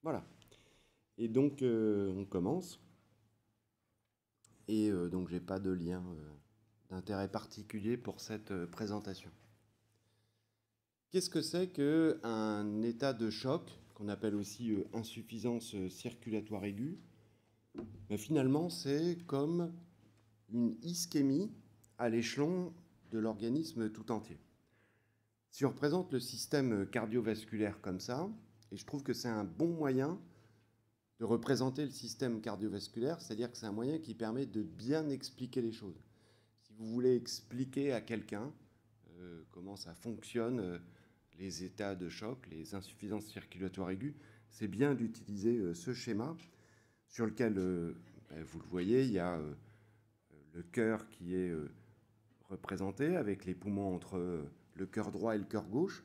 Voilà. Et donc, on commence. Et donc, j'ai pas de lien d'intérêt particulier pour cette présentation. Qu'est-ce que c'est qu'un état de choc, qu'on appelle aussi insuffisance circulatoire aiguë? Ben, finalement, c'est comme une ischémie à l'échelon de l'organisme tout entier. Si on représente le système cardiovasculaire comme ça, et je trouve que c'est un bon moyen de représenter le système cardiovasculaire, c'est-à-dire que c'est un moyen qui permet de bien expliquer les choses. Si vous voulez expliquer à quelqu'un comment ça fonctionne, les états de choc, les insuffisances circulatoires aiguës, c'est bien d'utiliser ce schéma sur lequel, vous le voyez, il y a le cœur qui est représenté avec les poumons entre le cœur droit et le cœur gauche.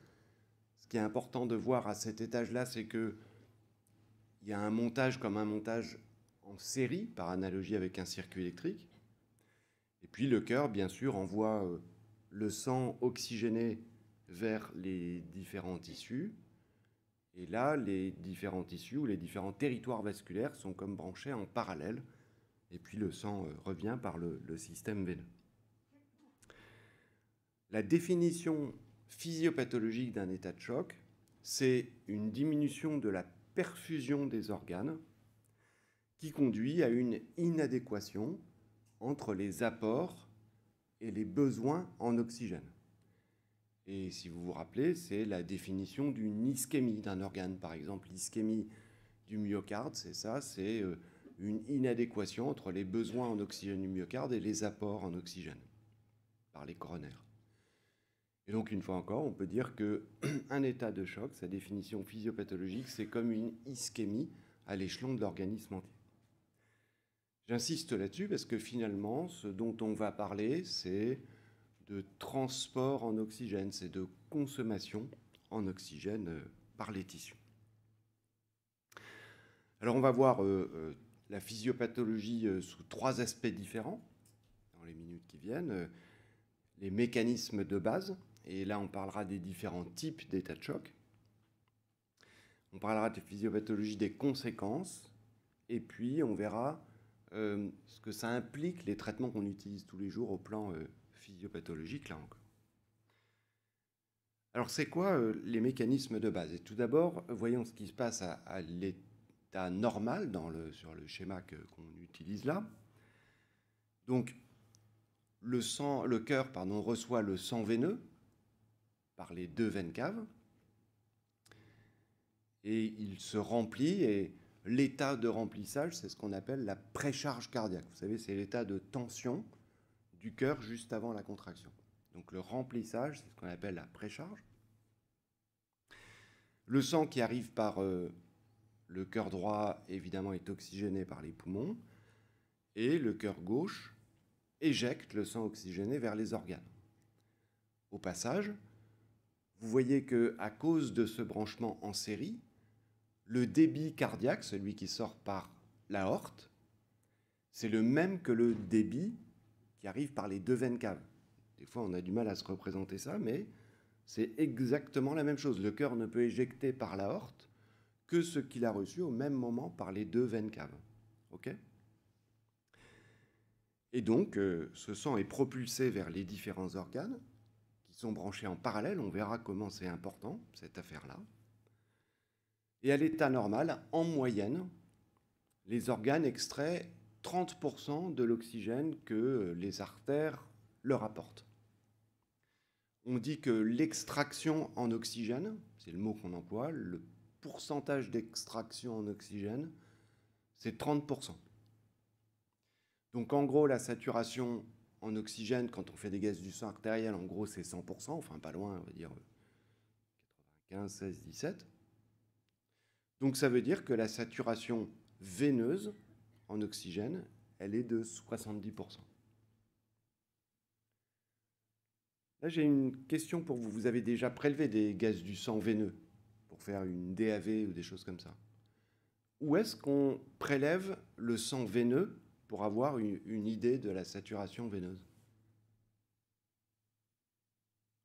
Ce qui est important de voir à cet étage-là, c'est que il y a un montage comme un montage en série, par analogie avec un circuit électrique. Et puis le cœur, bien sûr, envoie le sang oxygéné vers les différents tissus. Et là, les différents tissus ou les différents territoires vasculaires sont comme branchés en parallèle. Et puis le sang revient par le système veineux. La définition physiopathologique d'un état de choc, c'est une diminution de la perfusion des organes qui conduit à une inadéquation entre les apports et les besoins en oxygène. Et si vous vous rappelez, c'est la définition d'une ischémie d'un organe. Par exemple, l'ischémie du myocarde, c'est ça, c'est une inadéquation entre les besoins en oxygène du myocarde et les apports en oxygène par les coronaires. Et donc, une fois encore, on peut dire qu'un état de choc, sa définition physiopathologique, c'est comme une ischémie à l'échelon de l'organisme entier. J'insiste là-dessus parce que finalement, ce dont on va parler, c'est de transport en oxygène, c'est de consommation en oxygène par les tissus. Alors on va voir la physiopathologie sous trois aspects différents dans les minutes qui viennent. Les mécanismes de base, et là on parlera des différents types d'états de choc. On parlera de physiopathologie des conséquences, et puis on verra ce que ça implique, les traitements qu'on utilise tous les jours au plan physiopathologique, là encore. Alors c'est quoi les mécanismes de base? Et tout d'abord, voyons ce qui se passe à l'état normal sur le schéma qu'on utilise là. Donc le cœur reçoit le sang veineux par les deux veines caves et il se remplit, et l'état de remplissage, c'est ce qu'on appelle la précharge cardiaque. Vous savez, c'est l'état de tension du cœur juste avant la contraction. Donc le remplissage, c'est ce qu'on appelle la précharge. Le sang qui arrive par le cœur droit, évidemment, est oxygéné par les poumons, et le cœur gauche éjecte le sang oxygéné vers les organes. Au passage, vous voyez qu'à cause de ce branchement en série, le débit cardiaque, celui qui sort par l'aorte, c'est le même que le débit qui arrive par les deux veines caves. Des fois, on a du mal à se représenter ça, mais c'est exactement la même chose. Le cœur ne peut éjecter par l'aorte que ce qu'il a reçu au même moment par les deux veines caves. OK ? Et donc, ce sang est propulsé vers les différents organes qui sont branchés en parallèle. On verra comment c'est important, cette affaire-là. Et à l'état normal, en moyenne, les organes extraient 30% de l'oxygène que les artères leur apportent. On dit que l'extraction en oxygène, c'est le mot qu'on emploie, le pourcentage d'extraction en oxygène, c'est 30%. Donc en gros, la saturation en oxygène, quand on fait des gaz du sang artériel, en gros, c'est 100%, enfin pas loin, on va dire 95, 16, 17. Donc ça veut dire que la saturation veineuse en oxygène, elle est de 70%. Là, j'ai une question pour vous. Vous avez déjà prélevé des gaz du sang veineux pour faire une DAV ou des choses comme ça? Où est-ce qu'on prélève le sang veineux pour avoir une idée de la saturation veineuse?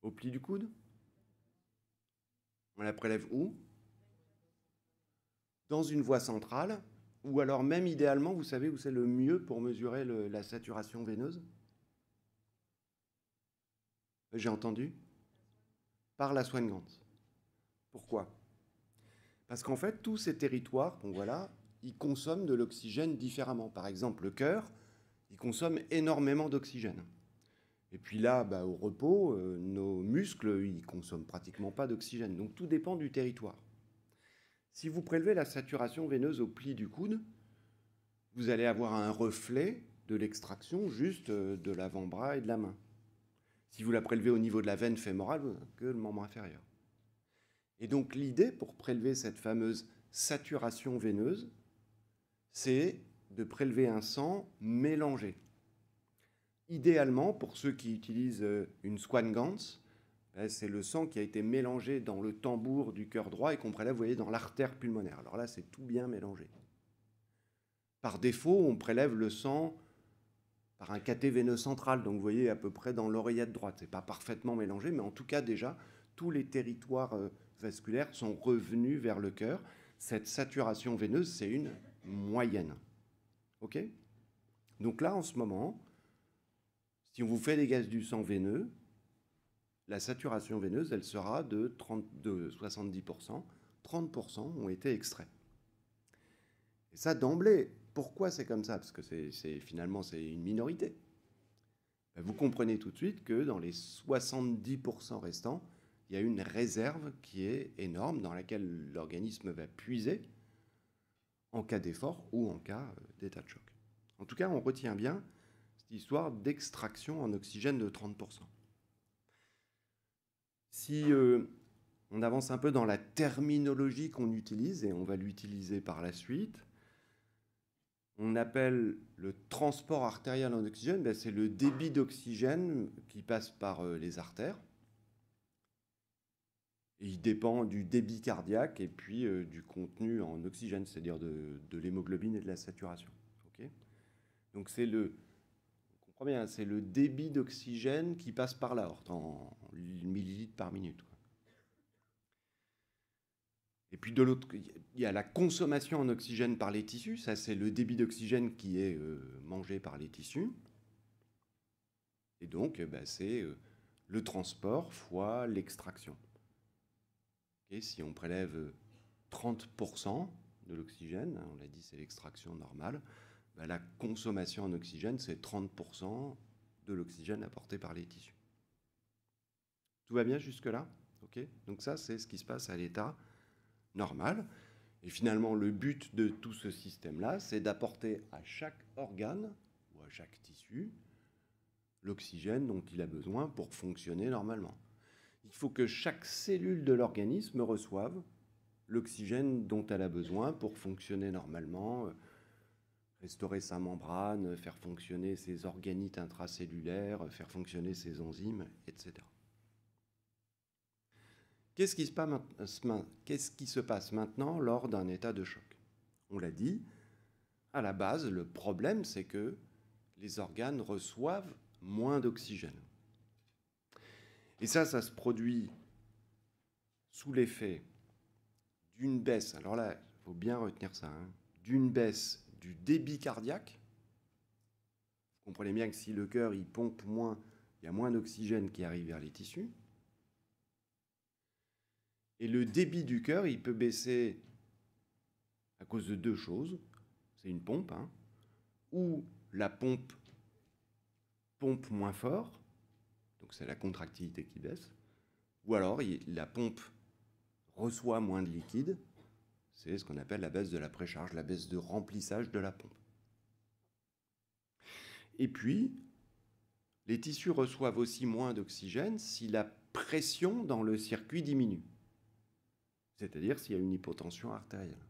Au pli du coude? On la prélève où? dans une voie centrale, ou alors même idéalement, vous savez où c'est le mieux pour mesurer la saturation veineuse? J'ai entendu? Par la Swan-Ganz. Pourquoi? Parce qu'en fait, tous ces territoires, donc voilà, ils consomment de l'oxygène différemment. Par exemple, le cœur, il consomme énormément d'oxygène. Et puis là, au repos, nos muscles, ils ne consomment pratiquement pas d'oxygène. Donc tout dépend du territoire. Si vous prélevez la saturation veineuse au pli du coude, vous allez avoir un reflet de l'extraction juste de l'avant-bras et de la main. Si vous la prélevez au niveau de la veine fémorale, que le membre inférieur. Et donc l'idée pour prélever cette fameuse saturation veineuse, c'est de prélever un sang mélangé. Idéalement, pour ceux qui utilisent une Swan-Ganz, c'est le sang qui a été mélangé dans le tambour du cœur droit et qu'on prélève, vous voyez, dans l'artère pulmonaire. Alors là, c'est tout bien mélangé. Par défaut, on prélève le sang par un cathé veineux central, donc vous voyez à peu près dans l'oreillette droite. Ce n'est pas parfaitement mélangé, mais en tout cas déjà, tous les territoires vasculaires sont revenus vers le cœur. Cette saturation veineuse, c'est une moyenne. OK? Donc là, en ce moment, si on vous fait des gaz du sang veineux, la saturation veineuse, elle sera de 70%. 30% ont été extraits. Et ça, d'emblée, pourquoi c'est comme ça? Parce que finalement, c'est une minorité. Vous comprenez tout de suite que dans les 70% restants, il y a une réserve qui est énorme dans laquelle l'organisme va puiser en cas d'effort ou en cas d'état de choc. En tout cas, on retient bien cette histoire d'extraction en oxygène de 30%. Si on avance un peu dans la terminologie qu'on utilise, et on va l'utiliser par la suite, on appelle le transport artériel en oxygène, c'est le débit d'oxygène qui passe par les artères. Et il dépend du débit cardiaque et puis du contenu en oxygène, c'est-à-dire de l'hémoglobine et de la saturation. Okay, donc c'est le débit d'oxygène qui passe par l'aorte en millilitres par minute. Et puis de l'autre, il y a la consommation en oxygène par les tissus. Ça, c'est le débit d'oxygène qui est mangé par les tissus. Et donc, c'est le transport fois l'extraction. Et si on prélève 30% de l'oxygène, on l'a dit, c'est l'extraction normale, la consommation en oxygène, c'est 30% de l'oxygène apporté par les tissus. Tout va bien jusque-là? Okay, donc ça, c'est ce qui se passe à l'état normal. Et finalement, le but de tout ce système-là, c'est d'apporter à chaque organe ou à chaque tissu l'oxygène dont il a besoin pour fonctionner normalement. Il faut que chaque cellule de l'organisme reçoive l'oxygène dont elle a besoin pour fonctionner normalement, restaurer sa membrane, faire fonctionner ses organites intracellulaires, faire fonctionner ses enzymes, etc. Qu'est-ce qui se passe maintenant lors d'un état de choc? On l'a dit, à la base, le problème, c'est que les organes reçoivent moins d'oxygène. Et ça se produit sous l'effet d'une baisse, alors là, il faut bien retenir ça, d'une baisse du débit cardiaque. Vous comprenez bien que si le cœur il pompe moins, il y a moins d'oxygène qui arrive vers les tissus. Et le débit du cœur, il peut baisser à cause de deux choses. C'est une pompe, ou la pompe moins fort, donc c'est la contractilité qui baisse, ou alors la pompe reçoit moins de liquide, c'est ce qu'on appelle la baisse de la précharge, la baisse de remplissage de la pompe. Et puis, les tissus reçoivent aussi moins d'oxygène si la pression dans le circuit diminue, c'est-à-dire s'il y a une hypotension artérielle.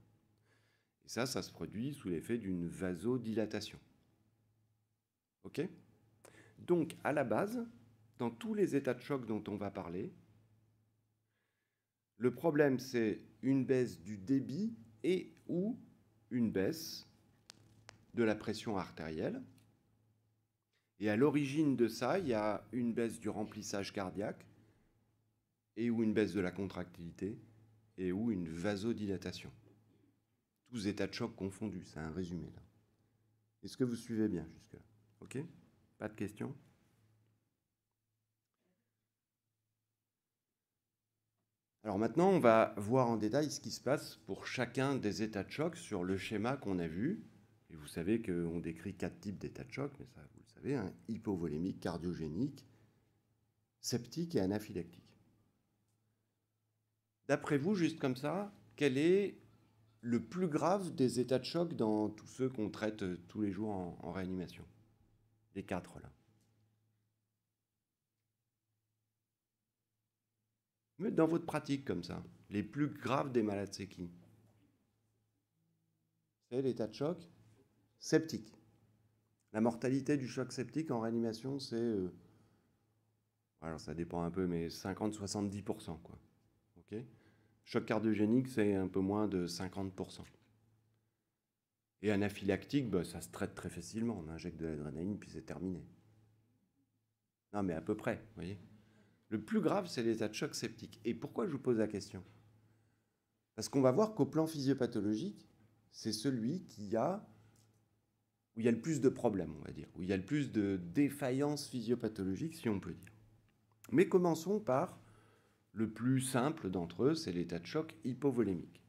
Et ça se produit sous l'effet d'une vasodilatation. OK ? Donc, à la base, dans tous les états de choc dont on va parler, le problème, c'est une baisse du débit et ou une baisse de la pression artérielle. Et à l'origine de ça, il y a une baisse du remplissage cardiaque et ou une baisse de la contractilité et ou une vasodilatation. tous états de choc confondus. C'est un résumé, là. Est-ce que vous suivez bien jusque-là? OK? Pas de questions? Alors maintenant, on va voir en détail ce qui se passe pour chacun des états de choc sur le schéma qu'on a vu. Et vous savez qu'on décrit 4 types d'états de choc, mais ça, vous le savez, hein, hypovolémique, cardiogénique, septique et anaphylactique. D'après vous, juste comme ça, quel est le plus grave des états de choc dans tous ceux qu'on traite tous les jours en réanimation? Les 4, là. Mais dans votre pratique, comme ça, les plus graves des malades, c'est qui? C'est l'état de choc septique. La mortalité du choc septique en réanimation, c'est... alors ça dépend un peu, mais 50-70%, quoi. OK? Choc cardiogénique, c'est un peu moins de 50%. Et anaphylactique, bah, ça se traite très facilement. On injecte de l'adrénaline, puis c'est terminé. Non, mais à peu près, vous voyez. Le plus grave, c'est l'état de choc septique. Et pourquoi je vous pose la question? Parce qu'on va voir qu'au plan physiopathologique, c'est celui où il y a le plus de problèmes, on va dire, où il y a le plus de défaillances physiopathologiques, si on peut dire. Mais commençons par le plus simple d'entre eux, c'est l'état de choc hypovolémique.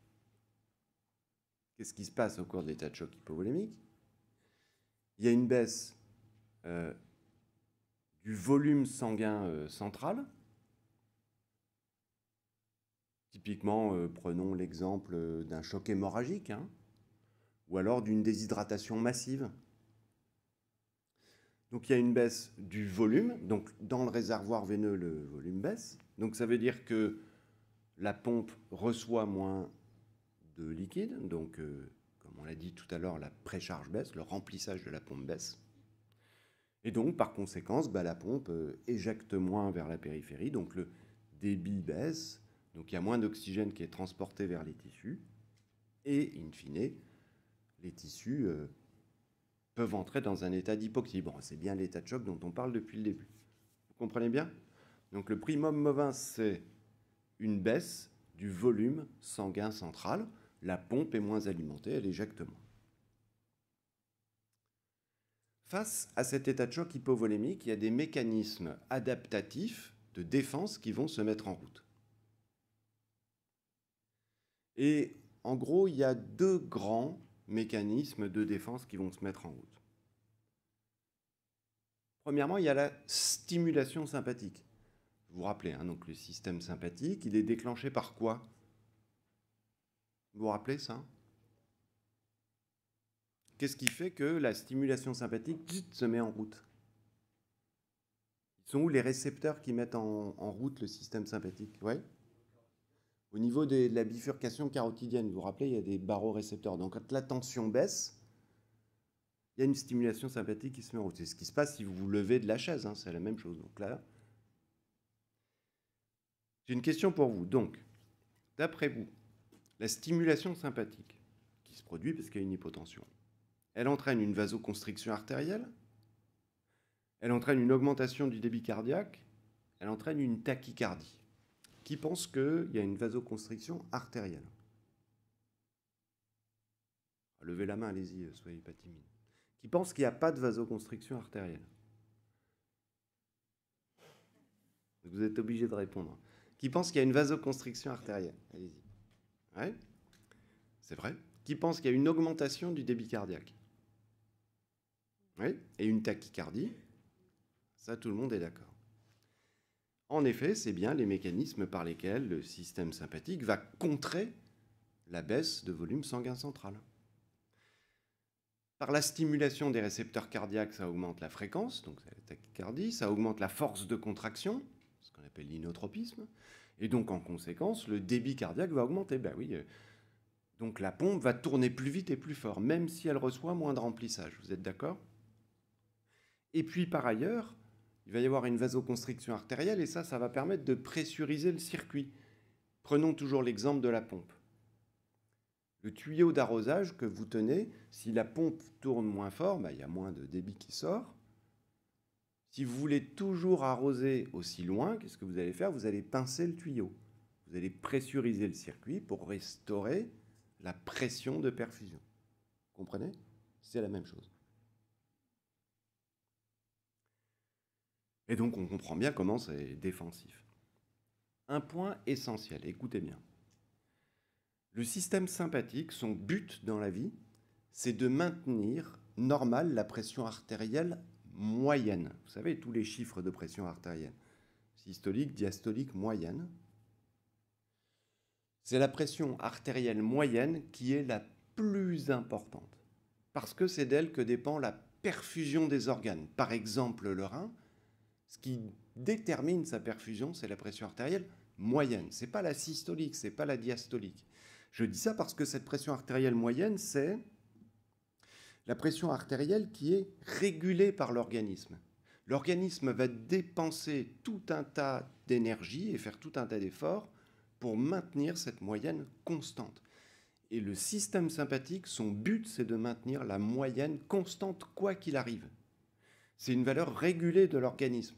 Qu'est-ce qui se passe au cours de l'état de choc hypovolémique? Il y a une baisse du volume sanguin central. Typiquement, prenons l'exemple d'un choc hémorragique, hein, ou alors d'une déshydratation massive. Donc il y a une baisse du volume, donc dans le réservoir veineux, le volume baisse. Donc ça veut dire que la pompe reçoit moins de liquide, donc comme on l'a dit tout à l'heure, la précharge baisse, le remplissage de la pompe baisse. Et donc par conséquence, bah, la pompe éjecte moins vers la périphérie, donc le débit baisse, donc il y a moins d'oxygène qui est transporté vers les tissus, et in fine, les tissus peuvent entrer dans un état d'hypoxie. Bon, c'est bien l'état de choc dont on parle depuis le début. Vous comprenez bien? Donc le primum movens, c'est une baisse du volume sanguin central. La pompe est moins alimentée, elle éjecte moins. Face à cet état de choc hypovolémique, il y a des mécanismes adaptatifs de défense qui vont se mettre en route. Et en gros, il y a 2 grands mécanismes de défense qui vont se mettre en route. Premièrement, il y a la stimulation sympathique. Vous vous rappelez, hein, donc le système sympathique, il est déclenché par quoi? Vous vous rappelez ça? Qu'est-ce qui fait que la stimulation sympathique se met en route? Ils sont où les récepteurs qui mettent en route le système sympathique? Ouais. Au niveau de la bifurcation carotidienne, vous vous rappelez, il y a des barorécepteurs. Donc quand la tension baisse, il y a une stimulation sympathique qui se met en route. C'est ce qui se passe si vous vous levez de la chaise, hein, c'est la même chose. Donc là, j'ai une question pour vous. Donc, d'après vous, la stimulation sympathique qui se produit parce qu'il y a une hypotension, elle entraîne une vasoconstriction artérielle, elle entraîne une augmentation du débit cardiaque, elle entraîne une tachycardie. Qui pense qu'il y a une vasoconstriction artérielle? Levez la main, allez-y, soyez pas timide. Qui pense qu'il n'y a pas de vasoconstriction artérielle? Vous êtes obligé de répondre. Qui pense qu'il y a une vasoconstriction artérielle? Allez-y. Ouais, c'est vrai. Qui pense qu'il y a une augmentation du débit cardiaque? Oui, et une tachycardie? Ça, tout le monde est d'accord. En effet, c'est bien les mécanismes par lesquels le système sympathique va contrer la baisse de volume sanguin central. Par la stimulation des récepteurs cardiaques, ça augmente la fréquence, donc c'est la tachycardie, ça augmente la force de contraction, ce qu'on appelle l'inotropisme, et donc en conséquence, le débit cardiaque va augmenter. Ben oui, donc la pompe va tourner plus vite et plus fort, même si elle reçoit moins de remplissage. Vous êtes d'accord? Et puis par ailleurs, il va y avoir une vasoconstriction artérielle, et ça va permettre de pressuriser le circuit. Prenons toujours l'exemple de la pompe. Le tuyau d'arrosage que vous tenez, si la pompe tourne moins fort, ben, il y a moins de débit qui sort. Si vous voulez toujours arroser aussi loin, qu'est-ce que vous allez faire? Vous allez pincer le tuyau. Vous allez pressuriser le circuit pour restaurer la pression de perfusion. Comprenez? C'est la même chose. Et donc on comprend bien comment c'est défensif. Un point essentiel, écoutez bien. Le système sympathique, son but dans la vie, c'est de maintenir normale la pression artérielle moyenne. Vous savez, tous les chiffres de pression artérielle. Systolique, diastolique, moyenne. C'est la pression artérielle moyenne qui est la plus importante. Parce que c'est d'elle que dépend la perfusion des organes. Par exemple, le rein, ce qui détermine sa perfusion, c'est la pression artérielle moyenne. Ce n'est pas la systolique, ce n'est pas la diastolique. Je dis ça parce que cette pression artérielle moyenne, c'est la pression artérielle qui est régulée par l'organisme. L'organisme va dépenser tout un tas d'énergie et faire tout un tas d'efforts pour maintenir cette moyenne constante. Et le système sympathique, son but, c'est de maintenir la moyenne constante quoi qu'il arrive. C'est une valeur régulée de l'organisme.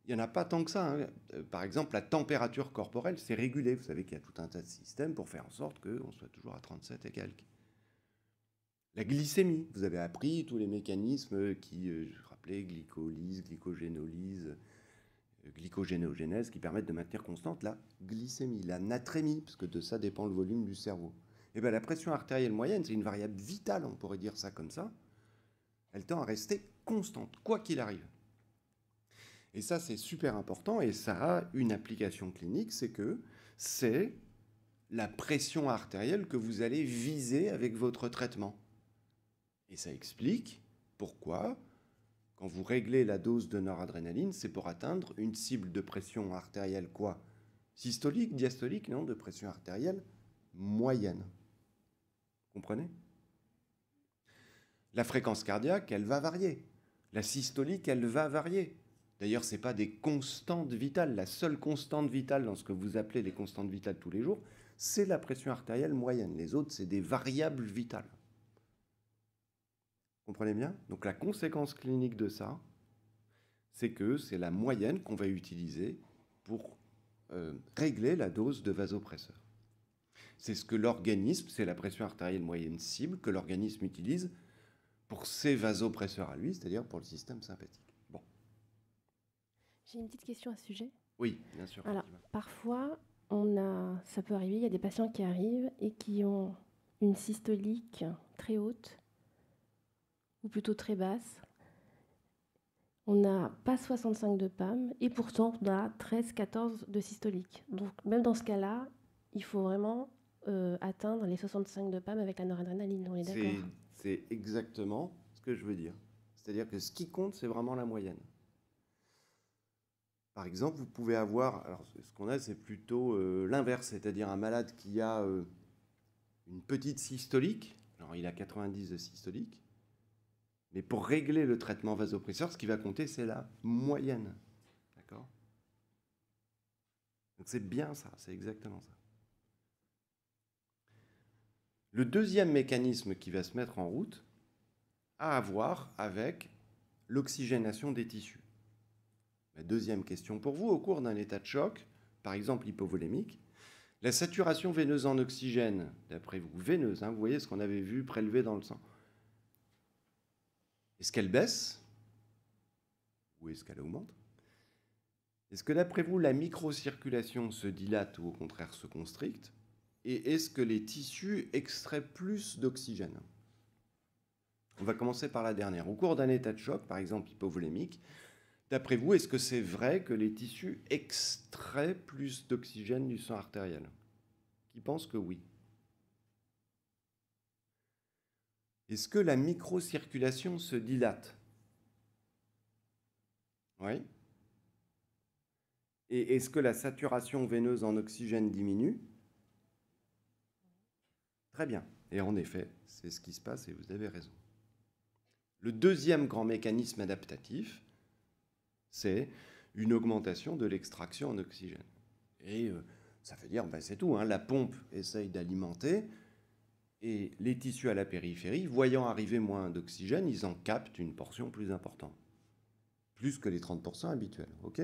Il n'y en a pas tant que ça, hein. Par exemple, la température corporelle, c'est régulé. Vous savez qu'il y a tout un tas de systèmes pour faire en sorte qu'on soit toujours à 37 et quelques. La glycémie, vous avez appris tous les mécanismes qui, rappelez, glycolyse, glycogénolyse, glycogénogénèse, qui permettent de maintenir constante la glycémie, la natrémie, parce que de ça dépend le volume du cerveau. Et bien la pression artérielle moyenne, c'est une variable vitale, on pourrait dire ça comme ça. Elle tend à rester constante, quoi qu'il arrive. Et ça, c'est super important, et ça a une application clinique, c'est que c'est la pression artérielle que vous allez viser avec votre traitement. Et ça explique pourquoi, quand vous réglez la dose de noradrénaline, c'est pour atteindre une cible de pression artérielle quoi? Systolique, diastolique, non, de pression artérielle moyenne. Comprenez? La fréquence cardiaque, elle va varier. La systolique, elle va varier. D'ailleurs, ce n'est pas des constantes vitales. La seule constante vitale dans ce que vous appelez les constantes vitales tous les jours, c'est la pression artérielle moyenne. Les autres, c'est des variables vitales. Comprenez bien? Donc la conséquence clinique de ça, c'est que c'est la moyenne qu'on va utiliser pour régler la dose de vasopresseur. C'est ce que l'organisme, c'est la pression artérielle moyenne cible que l'organisme utilise pour ses vasopresseurs à lui, c'est-à-dire pour le système sympathique. Bon. J'ai une petite question à ce sujet. Oui, bien sûr. Alors, parfois, ça peut arriver, il y a des patients qui arrivent et qui ont une systolique très haute, ou plutôt très basse. On n'a pas 65 de PAM, et pourtant on a 13-14 de systolique. Donc même dans ce cas-là, il faut vraiment atteindre les 65 de PAM avec la noradrénaline, on est d'accord? C'est exactement ce que je veux dire. C'est-à-dire que ce qui compte, c'est vraiment la moyenne. Par exemple, vous pouvez avoir, alors ce qu'on a, c'est plutôt l'inverse, c'est-à-dire un malade qui a une petite systolique, alors il a 90 de systolique, mais pour régler le traitement vasopresseur, ce qui va compter, c'est la moyenne. D'accord? Donc c'est bien ça, c'est exactement ça. Le deuxième mécanisme qui va se mettre en route a à voir avec l'oxygénation des tissus. La deuxième question pour vous, au cours d'un état de choc, par exemple hypovolémique, la saturation veineuse en oxygène, d'après vous, veineuse, hein, vous voyez ce qu'on avait vu prélevé dans le sang, est-ce qu'elle baisse ou est-ce qu'elle augmente? Est-ce que d'après vous, la microcirculation se dilate ou au contraire se constricte? Et est-ce que les tissus extraient plus d'oxygène? On va commencer par la dernière. Au cours d'un état de choc, par exemple hypovolémique, d'après vous, est-ce que c'est vrai que les tissus extraient plus d'oxygène du sang artériel? Qui pense que oui? Est-ce que la microcirculation se dilate? Oui. Et est-ce que la saturation veineuse en oxygène diminue? Très bien. Et en effet, c'est ce qui se passe et vous avez raison. Le deuxième grand mécanisme adaptatif, c'est une augmentation de l'extraction en oxygène. Et ça veut dire, ben c'est tout, hein, la pompe essaye d'alimenter et les tissus à la périphérie, voyant arriver moins d'oxygène, ils en captent une portion plus importante. Plus que les 30% habituels, ok?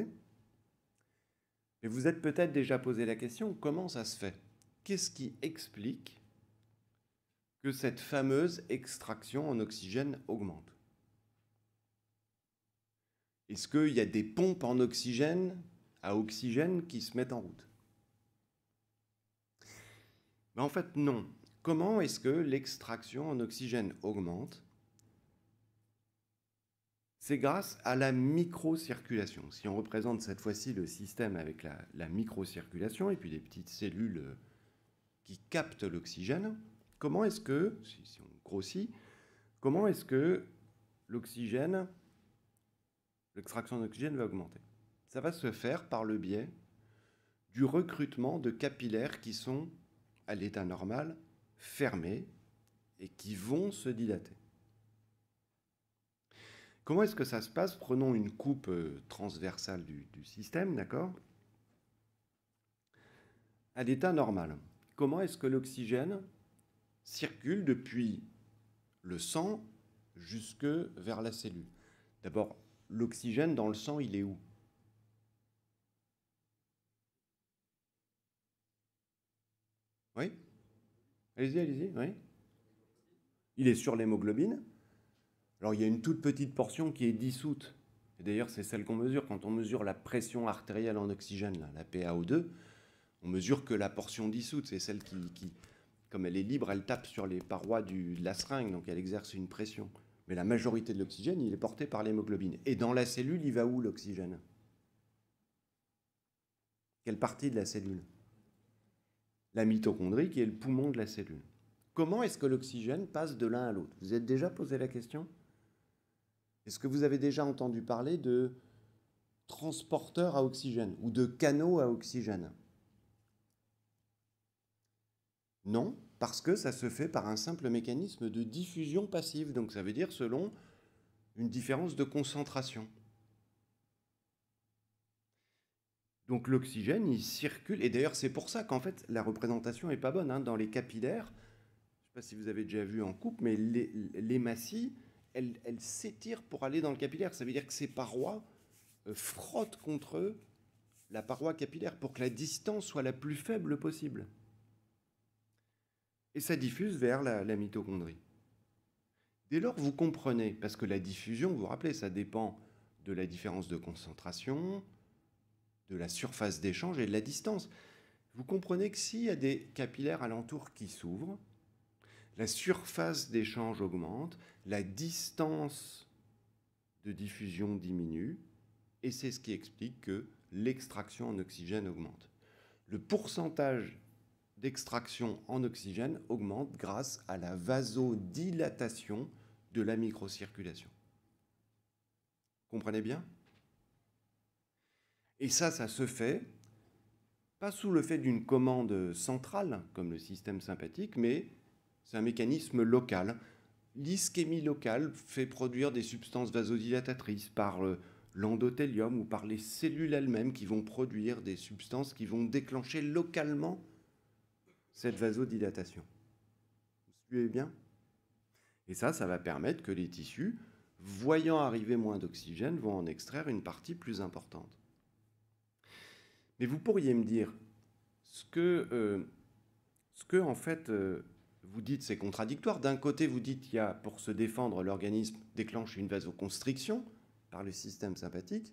Et vous êtes peut-être déjà posé la question, comment ça se fait? Qu'est-ce qui explique que cette fameuse extraction en oxygène augmente? Est-ce qu'il y a des pompes en oxygène, à oxygène, qui se mettent en route? Mais en fait, non. Comment est-ce que l'extraction en oxygène augmente? C'est grâce à la microcirculation. Si on représente cette fois-ci le système avec la microcirculation et puis des petites cellules qui captent l'oxygène, comment est-ce que, si on grossit, comment est-ce que l'extraction d'oxygène va augmenter? Ça va se faire par le biais du recrutement de capillaires qui sont, à l'état normal, fermés et qui vont se dilater. Comment est-ce que ça se passe? Prenons une coupe transversale du système, d'accord? À l'état normal, comment est-ce que l'oxygène circule depuis le sang jusque vers la cellule? D'abord, l'oxygène dans le sang, il est où? Oui? Allez-y, allez-y, oui. Il est sur l'hémoglobine. Alors, il y a une toute petite portion qui est dissoute. Et d'ailleurs, c'est celle qu'on mesure. Quand on mesure la pression artérielle en oxygène, là, la PaO2, on mesure que la portion dissoute. C'est celle qui, comme elle est libre, elle tape sur les parois de la seringue, donc elle exerce une pression. Mais la majorité de l'oxygène, il est porté par l'hémoglobine. Et dans la cellule, il va où l'oxygène? Quelle partie de la cellule? La mitochondrie, qui est le poumon de la cellule. Comment est-ce que l'oxygène passe de l'un à l'autre? Vous êtes déjà posé la question? Est-ce que vous avez déjà entendu parler de transporteurs à oxygène ou de canaux à oxygène? Non, parce que ça se fait par un simple mécanisme de diffusion passive. Donc ça veut dire selon une différence de concentration. Donc l'oxygène, il circule. Et d'ailleurs, c'est pour ça qu'en fait, la représentation n'est pas bonne. Hein. Dans les capillaires, je ne sais pas si vous avez déjà vu en coupe, mais l'hématie, elle s'étire pour aller dans le capillaire. Ça veut dire que ces parois frottent contre la paroi capillaire pour que la distance soit la plus faible possible. Et ça diffuse vers la mitochondrie. Dès lors, vous comprenez, parce que la diffusion, vous vous rappelez, ça dépend de la différence de concentration, de la surface d'échange et de la distance. Vous comprenez que s'il y a des capillaires alentours qui s'ouvrent, la surface d'échange augmente, la distance de diffusion diminue, et c'est ce qui explique que l'extraction en oxygène augmente. Le pourcentage d'extraction en oxygène augmente grâce à la vasodilatation de la microcirculation. Comprenez bien? Et ça se fait pas sous le fait d'une commande centrale, comme le système sympathique, mais c'est un mécanisme local. L'ischémie locale fait produire des substances vasodilatatrices par l'endothélium ou par les cellules elles-mêmes qui vont produire des substances qui vont déclencher localement cette vasodilatation. Vous suivez bien? Et ça va permettre que les tissus, voyant arriver moins d'oxygène, vont en extraire une partie plus importante. Mais vous pourriez me dire, ce que en fait, vous dites, c'est contradictoire. D'un côté, vous dites qu'il y a, pour se défendre, l'organisme déclenche une vasoconstriction par le système sympathique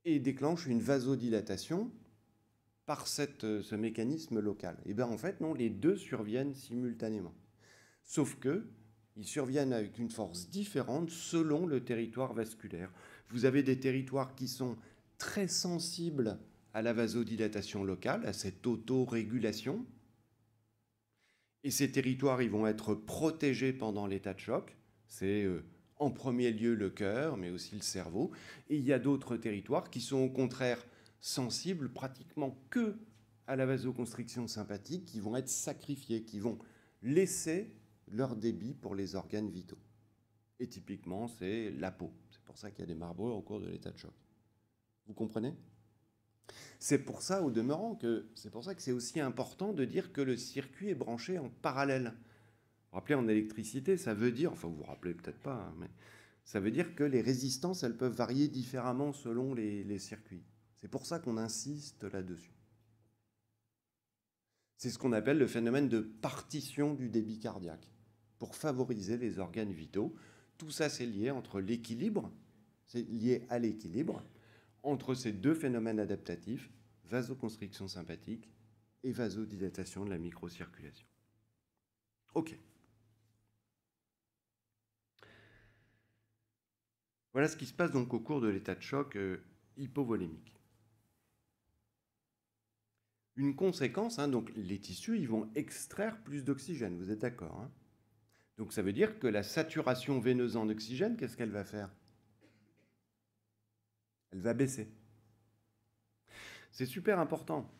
et déclenche une vasodilatation par ce mécanisme local. Et bien en fait, non, les deux surviennent simultanément. Sauf que ils surviennent avec une force différente selon le territoire vasculaire. Vous avez des territoires qui sont très sensibles à la vasodilatation locale, à cette autorégulation. Et ces territoires, ils vont être protégés pendant l'état de choc. C'est en premier lieu le cœur, mais aussi le cerveau. Et il y a d'autres territoires qui sont au contraire sensibles pratiquement que à la vasoconstriction sympathique, qui vont être sacrifiés, qui vont laisser leur débit pour les organes vitaux. Et typiquement, c'est la peau. C'est pour ça qu'il y a des marbrures au cours de l'état de choc. Vous comprenez? C'est pour ça, au demeurant, que c'est aussi important de dire que le circuit est branché en parallèle. Vous vous rappelez, en électricité, ça veut dire, enfin vous vous rappelez peut-être pas, hein, mais ça veut dire que les résistances, elles peuvent varier différemment selon les circuits. C'est pour ça qu'on insiste là-dessus. C'est ce qu'on appelle le phénomène de partition du débit cardiaque, pour favoriser les organes vitaux. Tout ça, c'est lié entre l'équilibre, c'est lié à l'équilibre entre ces deux phénomènes adaptatifs, vasoconstriction sympathique et vasodilatation de la microcirculation. OK. Voilà ce qui se passe donc au cours de l'état de choc hypovolémique. Une conséquence, donc les tissus, ils vont extraire plus d'oxygène, vous êtes d'accord, hein? Donc ça veut dire que la saturation veineuse en oxygène, qu'est-ce qu'elle va faire? Elle va baisser. C'est super important,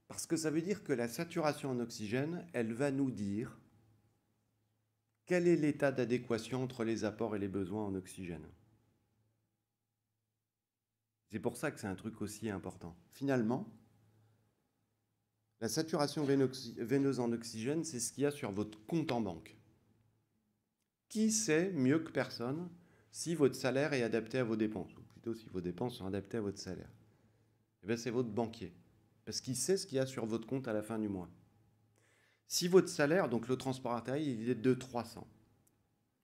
parce que ça veut dire que la saturation en oxygène, elle va nous dire quel est l'état d'adéquation entre les apports et les besoins en oxygène. C'est pour ça que c'est un truc aussi important. Finalement, la saturation veineuse en oxygène, c'est ce qu'il y a sur votre compte en banque. Qui sait mieux que personne si votre salaire est adapté à vos dépenses, ou plutôt si vos dépenses sont adaptées à votre salaire? Eh bien, c'est votre banquier, parce qu'il sait ce qu'il y a sur votre compte à la fin du mois. Si votre salaire, donc le transport artériel, il est de 300,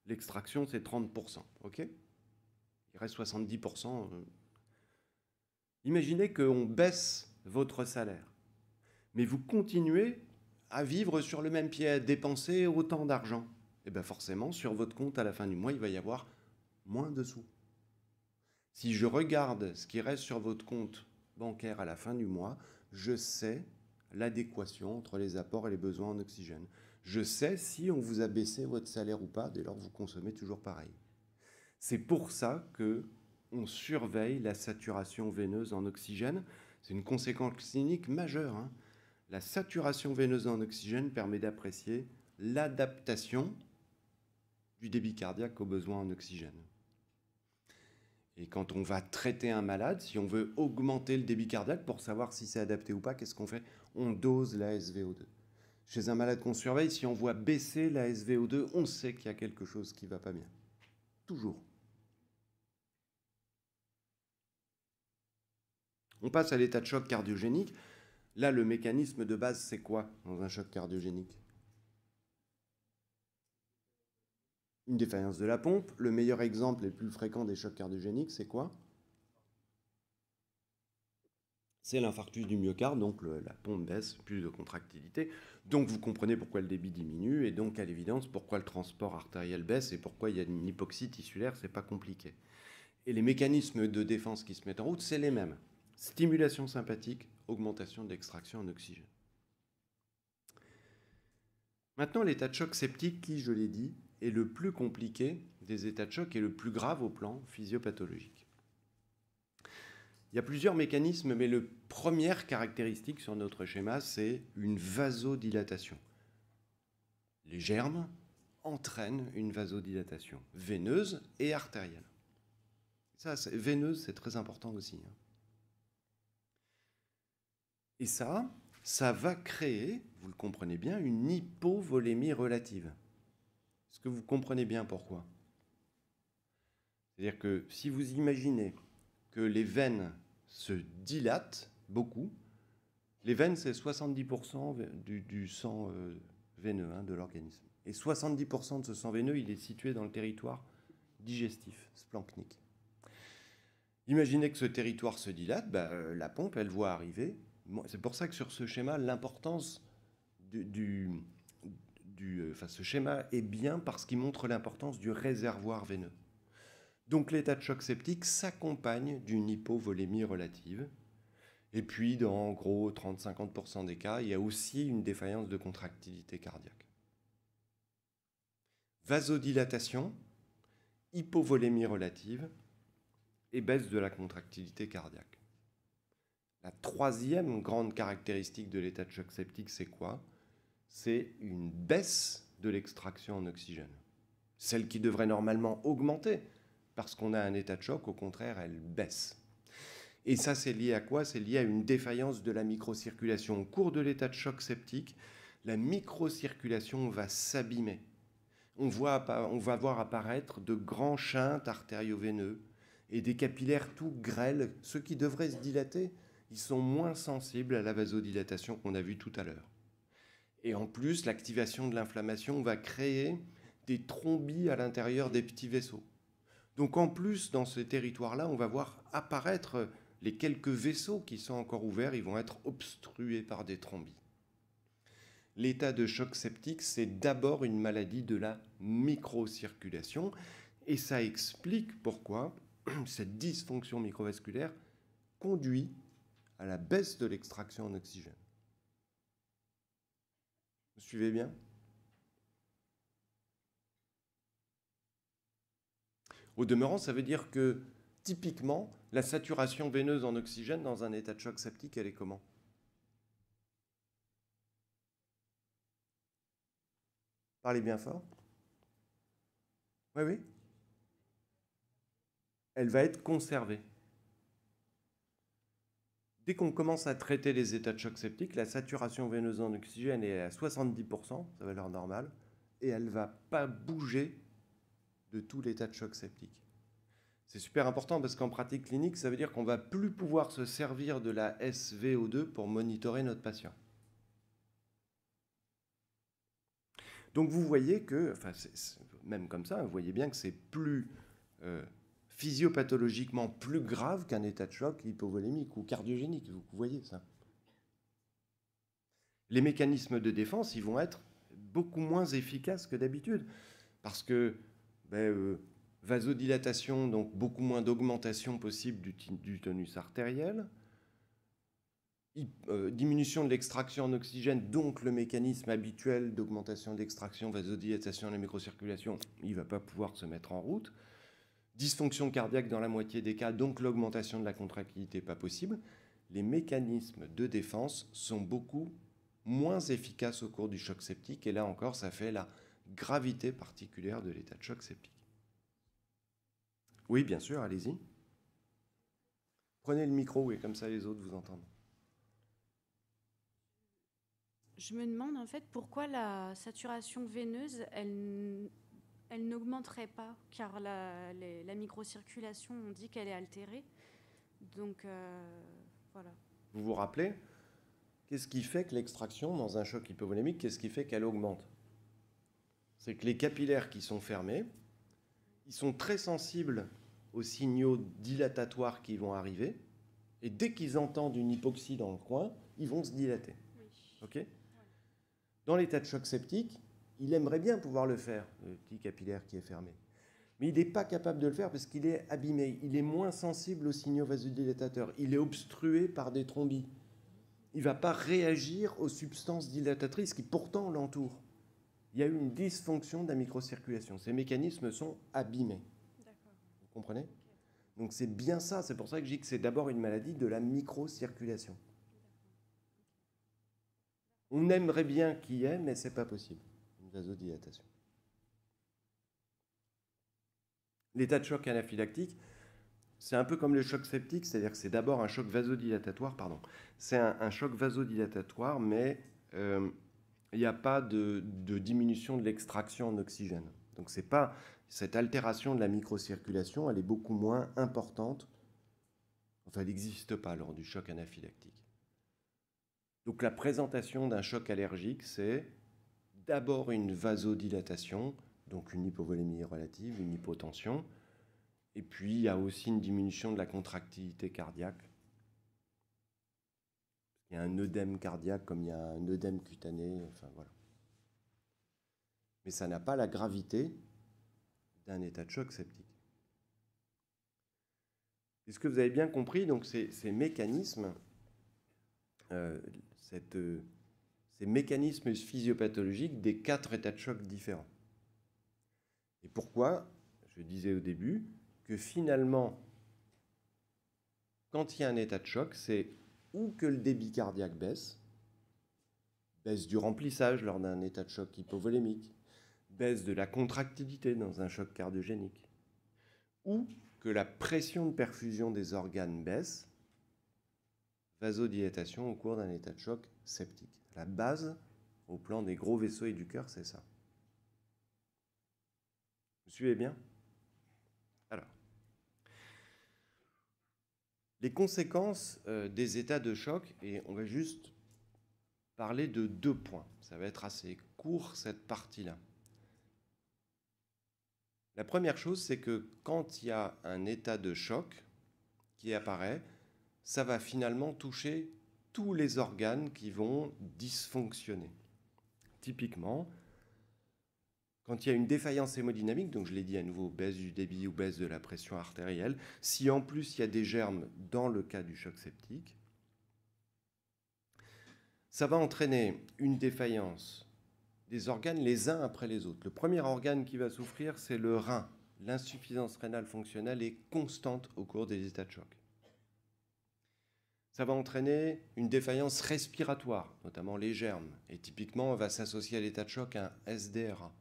l'extraction, c'est 30%, ok? Il reste 70%. Imaginez qu'on baisse votre salaire, mais vous continuez à vivre sur le même pied, à dépenser autant d'argent. Et bien forcément, sur votre compte, à la fin du mois, il va y avoir moins de sous. Si je regarde ce qui reste sur votre compte bancaire à la fin du mois, je sais l'adéquation entre les apports et les besoins en oxygène. Je sais si on vous a baissé votre salaire ou pas, dès lors que vous consommez toujours pareil. C'est pour ça qu'on surveille la saturation veineuse en oxygène. C'est une conséquence clinique majeure, hein. La saturation veineuse en oxygène permet d'apprécier l'adaptation du débit cardiaque aux besoins en oxygène. Et quand on va traiter un malade, si on veut augmenter le débit cardiaque pour savoir si c'est adapté ou pas, qu'est-ce qu'on fait? On dose la SVO2. Chez un malade qu'on surveille, si on voit baisser la SVO2, on sait qu'il y a quelque chose qui ne va pas bien. Toujours. On passe à l'état de choc cardiogénique. Là, le mécanisme de base, c'est quoi dans un choc cardiogénique? Une défaillance de la pompe. Le meilleur exemple et le plus fréquent des chocs cardiogéniques, c'est quoi? C'est l'infarctus du myocarde, donc la pompe baisse, plus de contractilité. Donc vous comprenez pourquoi le débit diminue, et donc à l'évidence pourquoi le transport artériel baisse et pourquoi il y a une hypoxie tissulaire, c'est pas compliqué. Et les mécanismes de défense qui se mettent en route, c'est les mêmes. Stimulation sympathique, augmentation de l'extraction en oxygène. Maintenant, l'état de choc septique, qui, je l'ai dit, est le plus compliqué des états de choc et le plus grave au plan physiopathologique. Il y a plusieurs mécanismes, mais la première caractéristique sur notre schéma, c'est une vasodilatation. Les germes entraînent une vasodilatation veineuse et artérielle. Ça, veineuse, c'est très important aussi, hein. Et ça va créer, vous le comprenez bien, une hypovolémie relative. Est-ce que vous comprenez bien pourquoi? C'est-à-dire que si vous imaginez que les veines se dilatent beaucoup, les veines, c'est 70% du sang veineux, hein, de l'organisme. Et 70% de ce sang veineux, il est situé dans le territoire digestif, splanchnique. Imaginez que ce territoire se dilate, la pompe, elle voit arriver. C'est pour ça que sur ce schéma, l'importance ce schéma est bien parce qu'il montre l'importance du réservoir veineux. Donc l'état de choc septique s'accompagne d'une hypovolémie relative. Et puis, dans en gros 30-50% des cas, il y a aussi une défaillance de contractilité cardiaque. Vasodilatation, hypovolémie relative et baisse de la contractilité cardiaque. La troisième grande caractéristique de l'état de choc septique, c'est quoi? C'est une baisse de l'extraction en oxygène. Celle qui devrait normalement augmenter, parce qu'on a un état de choc, au contraire, elle baisse. Et ça, c'est lié à quoi? C'est lié à une défaillance de la microcirculation. Au cours de l'état de choc septique, la microcirculation va s'abîmer. On va voir apparaître de grands shunts artério-veineux et des capillaires tout grêles. Ceux qui devraient se dilater, ils sont moins sensibles à la vasodilatation qu'on a vue tout à l'heure. Et en plus, l'activation de l'inflammation va créer des thrombies à l'intérieur des petits vaisseaux. Donc en plus, dans ce territoire-là, on va voir apparaître les quelques vaisseaux qui sont encore ouverts, ils vont être obstrués par des thrombies. L'état de choc septique, c'est d'abord une maladie de la microcirculation, et ça explique pourquoi cette dysfonction microvasculaire conduit à la baisse de l'extraction en oxygène. Vous suivez bien? Au demeurant, ça veut dire que, typiquement, la saturation veineuse en oxygène dans un état de choc septique, elle est comment? Parlez bien fort. Oui, oui. Elle va être conservée. Dès qu'on commence à traiter les états de choc septique, la saturation veineuse en oxygène est à 70%, sa valeur normale, et elle ne va pas bouger de tout l'état de choc septique. C'est super important parce qu'en pratique clinique, ça veut dire qu'on ne va plus pouvoir se servir de la SVO2 pour monitorer notre patient. Donc vous voyez que, enfin, même comme ça, vous voyez bien que c'est plus physiopathologiquement plus grave qu'un état de choc hypovolémique ou cardiogénique. Vous voyez ça. Les mécanismes de défense, ils vont être beaucoup moins efficaces que d'habitude parce que vasodilatation, donc beaucoup moins d'augmentation possible du tonus artériel, diminution de l'extraction en oxygène, donc le mécanisme habituel d'augmentation d'extraction, vasodilatation de la microcirculation, il ne va pas pouvoir se mettre en route. Dysfonction cardiaque dans la moitié des cas, donc l'augmentation de la contractilité pas possible. Les mécanismes de défense sont beaucoup moins efficaces au cours du choc septique, et là encore, ça fait la gravité particulière de l'état de choc septique. Oui, bien sûr, allez-y. Prenez le micro, et comme ça les autres vous entendent. Je me demande en fait pourquoi la saturation veineuse, elle n'augmenterait pas, car la microcirculation, on dit qu'elle est altérée. Donc voilà. Vous vous rappelez, qu'est-ce qui fait que l'extraction dans un choc hypovolémique, qu'est-ce qui fait qu'elle augmente? C'est que les capillaires qui sont fermés, ils sont très sensibles aux signaux dilatatoires qui vont arriver, et dès qu'ils entendent une hypoxie dans le coin, ils vont se dilater. Oui. Okay ? Dans l'état de choc septique, il aimerait bien pouvoir le faire, le petit capillaire qui est fermé. Mais il n'est pas capable de le faire parce qu'il est abîmé. Il est moins sensible aux signaux vasodilatateurs. Il est obstrué par des thrombies. Il ne va pas réagir aux substances dilatatrices qui pourtant l'entourent. Il y a eu une dysfonction de la microcirculation. Ces mécanismes sont abîmés. D'accord. Vous comprenez ? Donc c'est bien ça. C'est pour ça que je dis que c'est d'abord une maladie de la microcirculation. On aimerait bien qu'il y ait, mais ce n'est pas possible. Une vasodilatation. L'état de choc anaphylactique, c'est un peu comme le choc septique, c'est-à-dire que c'est d'abord un choc vasodilatatoire, C'est un choc vasodilatatoire, mais il n'y a pas de diminution de l'extraction en oxygène. Donc c'est pas cette altération de la microcirculation, elle est beaucoup moins importante. Enfin, elle n'existe pas lors du choc anaphylactique. Donc la présentation d'un choc allergique, c'est d'abord une vasodilatation, donc une hypovolémie relative, une hypotension, et puis il y a aussi une diminution de la contractilité cardiaque. Il y a un œdème cardiaque comme il y a un œdème cutané, enfin voilà. Mais ça n'a pas la gravité d'un état de choc septique. Est-ce que vous avez bien compris donc ces mécanismes ces mécanismes physiopathologiques des 4 états de choc différents. Et pourquoi, je disais au début, que finalement, quand il y a un état de choc, c'est ou que le débit cardiaque baisse du remplissage lors d'un état de choc hypovolémique, baisse de la contractilité dans un choc cardiogénique, ou que la pression de perfusion des organes baisse, vasodilatation au cours d'un état de choc septique. La base, au plan des gros vaisseaux et du cœur, c'est ça. Vous suivez bien? Alors, les conséquences des états de choc, et on va juste parler de 2 points. Ça va être assez court, cette partie-là. La première chose, c'est que quand il y a un état de choc qui apparaît, ça va finalement toucher tous les organes qui vont dysfonctionner. Typiquement, quand il y a une défaillance hémodynamique, donc je l'ai dit à nouveau, baisse du débit ou baisse de la pression artérielle, si en plus il y a des germes dans le cas du choc septique, ça va entraîner une défaillance des organes les uns après les autres. Le premier organe qui va souffrir, c'est le rein. L'insuffisance rénale fonctionnelle est constante au cours des états de choc. Ça va entraîner une défaillance respiratoire, notamment les germes, et typiquement, on va s'associer à l'état de choc un SDRA.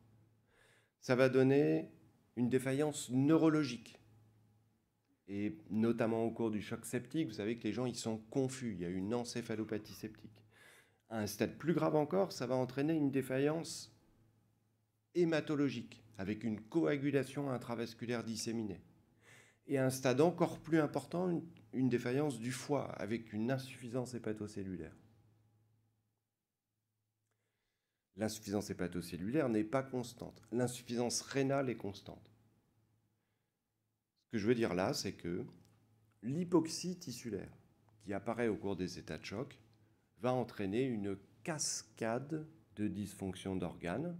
Ça va donner une défaillance neurologique, et notamment au cours du choc septique, vous savez que les gens ils sont confus, il y a une encéphalopathie septique. À un stade plus grave encore, ça va entraîner une défaillance hématologique, avec une coagulation intravasculaire disséminée. Et à un stade encore plus important, une défaillance du foie, avec une insuffisance hépatocellulaire. L'insuffisance hépatocellulaire n'est pas constante. L'insuffisance rénale est constante. Ce que je veux dire là, c'est que l'hypoxie tissulaire qui apparaît au cours des états de choc va entraîner une cascade de dysfonctions d'organes,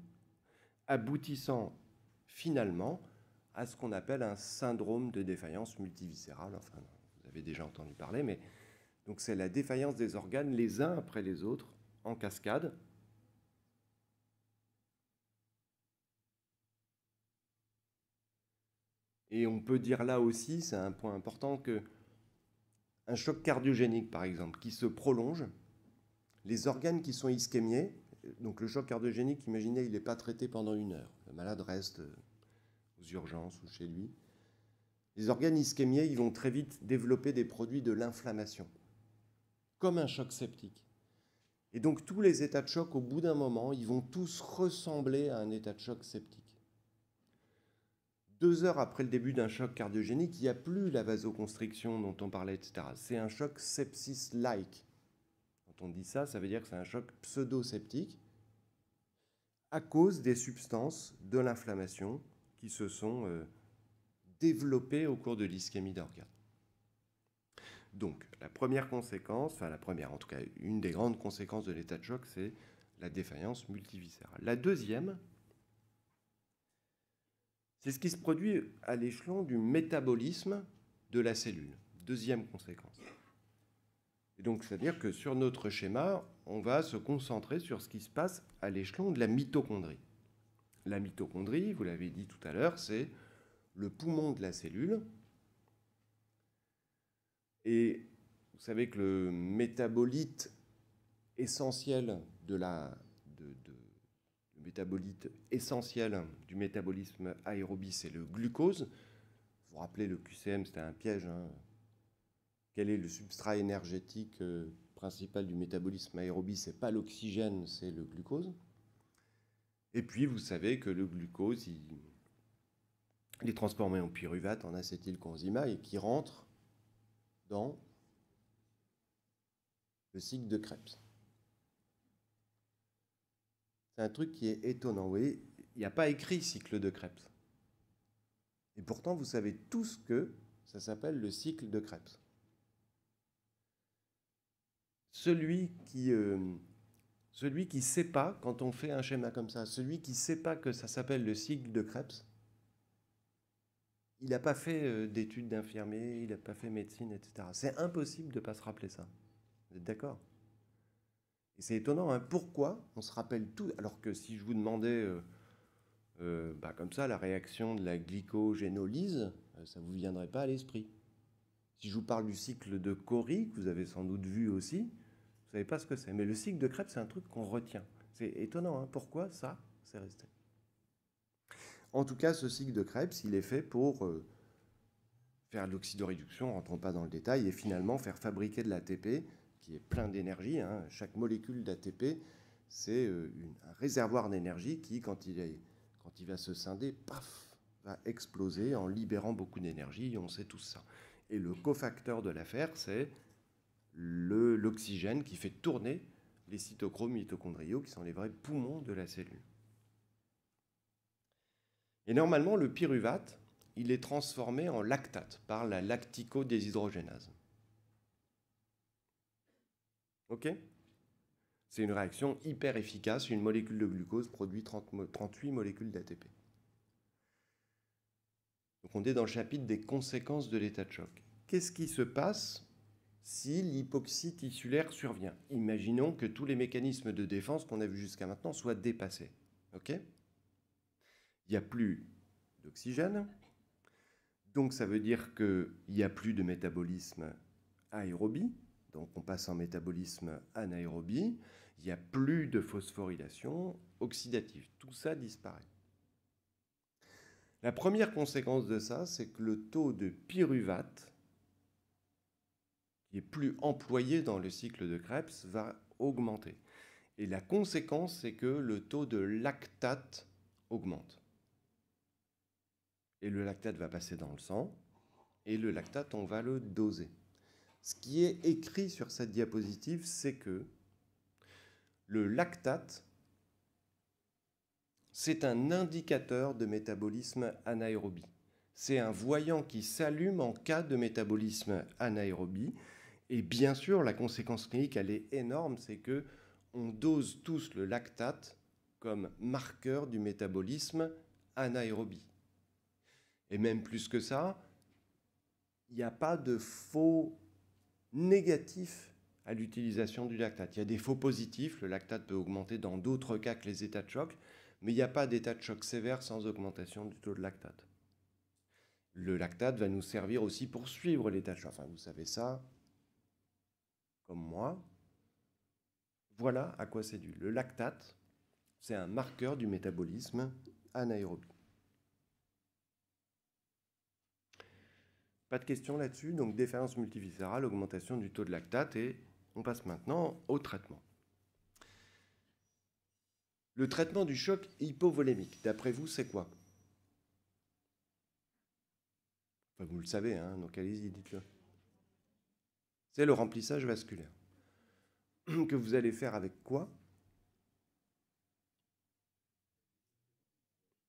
aboutissant finalement à ce qu'on appelle un syndrome de défaillance multiviscérale. Enfin, vous avez déjà entendu parler, mais donc c'est la défaillance des organes les uns après les autres en cascade. Et on peut dire là aussi, c'est un point important, que un choc cardiogénique, par exemple, qui se prolonge, les organes qui sont ischémiés, donc le choc cardiogénique, imaginez, il n'est pas traité pendant 1 heure. Le malade reste aux urgences ou chez lui. Les organes ischémiés, ils vont très vite développer des produits de l'inflammation, comme un choc septique. Et donc tous les états de choc, au bout d'un moment, ils vont tous ressembler à un état de choc septique. 2 heures après le début d'un choc cardiogénique, il n'y a plus la vasoconstriction dont on parlait, etc. C'est un choc sepsis-like. Quand on dit ça, ça veut dire que c'est un choc pseudo-septique à cause des substances de l'inflammation qui se sont développées au cours de l'ischémie d'organes. Donc, la première conséquence, enfin la première, en tout cas, une des grandes conséquences de l'état de choc, c'est la défaillance multiviscérale. La deuxième, c'est ce qui se produit à l'échelon du métabolisme de la cellule. Deuxième conséquence. Et donc, c'est-à-dire que sur notre schéma, on va se concentrer sur ce qui se passe à l'échelon de la mitochondrie. La mitochondrie, vous l'avez dit tout à l'heure, c'est le poumon de la cellule. Et vous savez que le métabolite essentiel le métabolite essentiel du métabolisme aérobie, c'est le glucose. Vous vous rappelez, le QCM, c'était un piège. Quel est le substrat énergétique principal du métabolisme aérobie? Ce n'est pas l'oxygène, c'est le glucose. Et puis, vous savez que le glucose, il est transformé en pyruvate, en acétylcoenzyme et qui rentre dans le cycle de Krebs. C'est un truc qui est étonnant. Vous voyez, il n'y a pas écrit cycle de Krebs. Et pourtant, vous savez tous que ça s'appelle le cycle de Krebs. Celui qui ne sait pas, quand on fait un schéma comme ça, celui qui ne sait pas que ça s'appelle le cycle de Krebs, il n'a pas fait d'études d'infirmier, il n'a pas fait médecine, etc. C'est impossible de ne pas se rappeler ça. Vous êtes d'accord? Et c'est étonnant, hein, pourquoi on se rappelle tout, alors que si je vous demandais comme ça la réaction de la glycogénolyse, ça ne vous viendrait pas à l'esprit. Si je vous parle du cycle de Cori, que vous avez sans doute vu aussi, vous ne savez pas ce que c'est. Mais le cycle de Krebs, c'est un truc qu'on retient. C'est étonnant, hein, pourquoi ça, c'est resté. En tout cas, ce cycle de Krebs, il est fait pour faire de l'oxydoréduction, rentrons pas dans le détail, et finalement faire fabriquer de l'ATP, qui est plein d'énergie. Hein. Chaque molécule d'ATP, c'est un réservoir d'énergie qui, quand il va se scinder, paf, va exploser en libérant beaucoup d'énergie, on sait tout ça. Et le cofacteur de l'affaire, c'est l'oxygène qui fait tourner les cytochromes mitochondriaux, qui sont les vrais poumons de la cellule. Et normalement, le pyruvate, il est transformé en lactate par la lacticodéshydrogénase. OK ? C'est une réaction hyper efficace. Une molécule de glucose produit 38 molécules d'ATP. Donc on est dans le chapitre des conséquences de l'état de choc. Qu'est-ce qui se passe si l'hypoxie tissulaire survient? Imaginons que tous les mécanismes de défense qu'on a vus jusqu'à maintenant soient dépassés. OK ? Il n'y a plus d'oxygène. Donc ça veut dire qu'il n'y a plus de métabolisme aérobie. Donc on passe en métabolisme anaérobie. Il n'y a plus de phosphorylation oxydative. Tout ça disparaît. La première conséquence de ça, c'est que le taux de pyruvate, qui est plus employé dans le cycle de Krebs, va augmenter. Et la conséquence, c'est que le taux de lactate augmente. Et le lactate va passer dans le sang, et le lactate, on va le doser. Ce qui est écrit sur cette diapositive, c'est que le lactate, c'est un indicateur de métabolisme anaérobie. C'est un voyant qui s'allume en cas de métabolisme anaérobie. Et bien sûr, la conséquence clinique, elle est énorme, c'est que on dose tous le lactate comme marqueur du métabolisme anaérobie. Et même plus que ça, il n'y a pas de faux négatif à l'utilisation du lactate. Il y a des faux positifs. Le lactate peut augmenter dans d'autres cas que les états de choc, mais il n'y a pas d'état de choc sévère sans augmentation du taux de lactate. Le lactate va nous servir aussi pour suivre l'état de choc. Enfin, vous savez ça, comme moi. Voilà à quoi c'est dû. Le lactate, c'est un marqueur du métabolisme anaérobie. Pas de questions là-dessus, donc déférence multiviscérale, augmentation du taux de lactate, et on passe maintenant au traitement. Le traitement du choc hypovolémique, d'après vous, c'est quoi? Enfin, vous le savez, hein, donc allez-y, dites-le. C'est le remplissage vasculaire. Que vous allez faire avec quoi?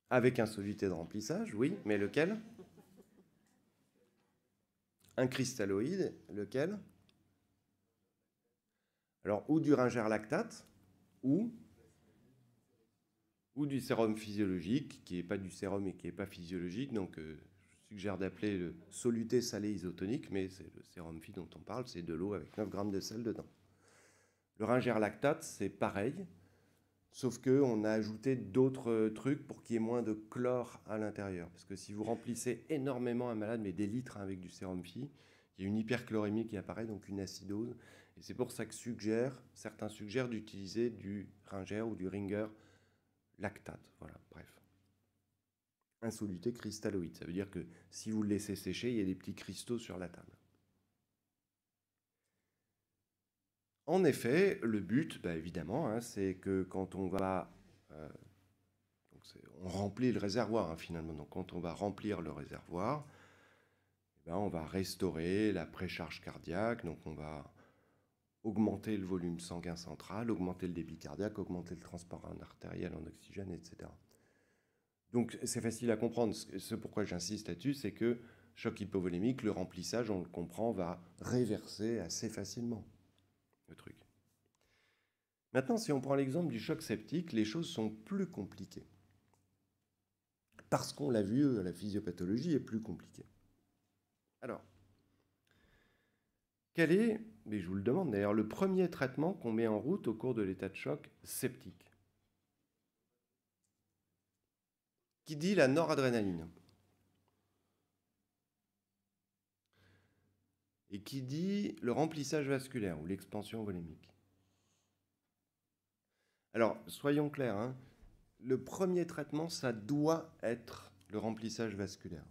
Avec un soluté de remplissage, oui, mais lequel? Un cristalloïde, lequel? Alors, ou du ringer lactate, ou du sérum physiologique, qui n'est pas du sérum et qui n'est pas physiologique. Donc, je suggère d'appeler le soluté salé isotonique, mais c'est le sérum phy dont on parle, c'est de l'eau avec 9 grammes de sel dedans. Le ringer lactate, c'est pareil, sauf qu'on a ajouté d'autres trucs pour qu'il y ait moins de chlore à l'intérieur. Parce que si vous remplissez énormément un malade, mais des litres avec du sérum phy, il y a une hyperchlorémie qui apparaît, donc une acidose. Et c'est pour ça que certains suggèrent d'utiliser du ringer ou du ringer lactate. Voilà, bref. Un soluté cristalloïde, ça veut dire que si vous le laissez sécher, il y a des petits cristaux sur la table. En effet, le but, évidemment, hein, c'est que quand on va... on remplit le réservoir, hein, finalement. Donc quand on va remplir le réservoir, on va restaurer la précharge cardiaque, donc on va augmenter le volume sanguin central, augmenter le débit cardiaque, augmenter le transport artériel en oxygène, etc. Donc c'est facile à comprendre. Ce pourquoi j'insiste là-dessus, c'est que choc hypovolémique, le remplissage, on le comprend, va réverser assez facilement le truc. Maintenant, si on prend l'exemple du choc septique, les choses sont plus compliquées. Parce qu'on l'a vu, la physiopathologie est plus compliquée. Alors, quel est, mais je vous le demande d'ailleurs, le premier traitement qu'on met en route au cours de l'état de choc septique? Qui dit la noradrénaline? Et qui dit le remplissage vasculaire ou l'expansion volémique? Alors, soyons clairs, hein, le premier traitement, ça doit être le remplissage vasculaire.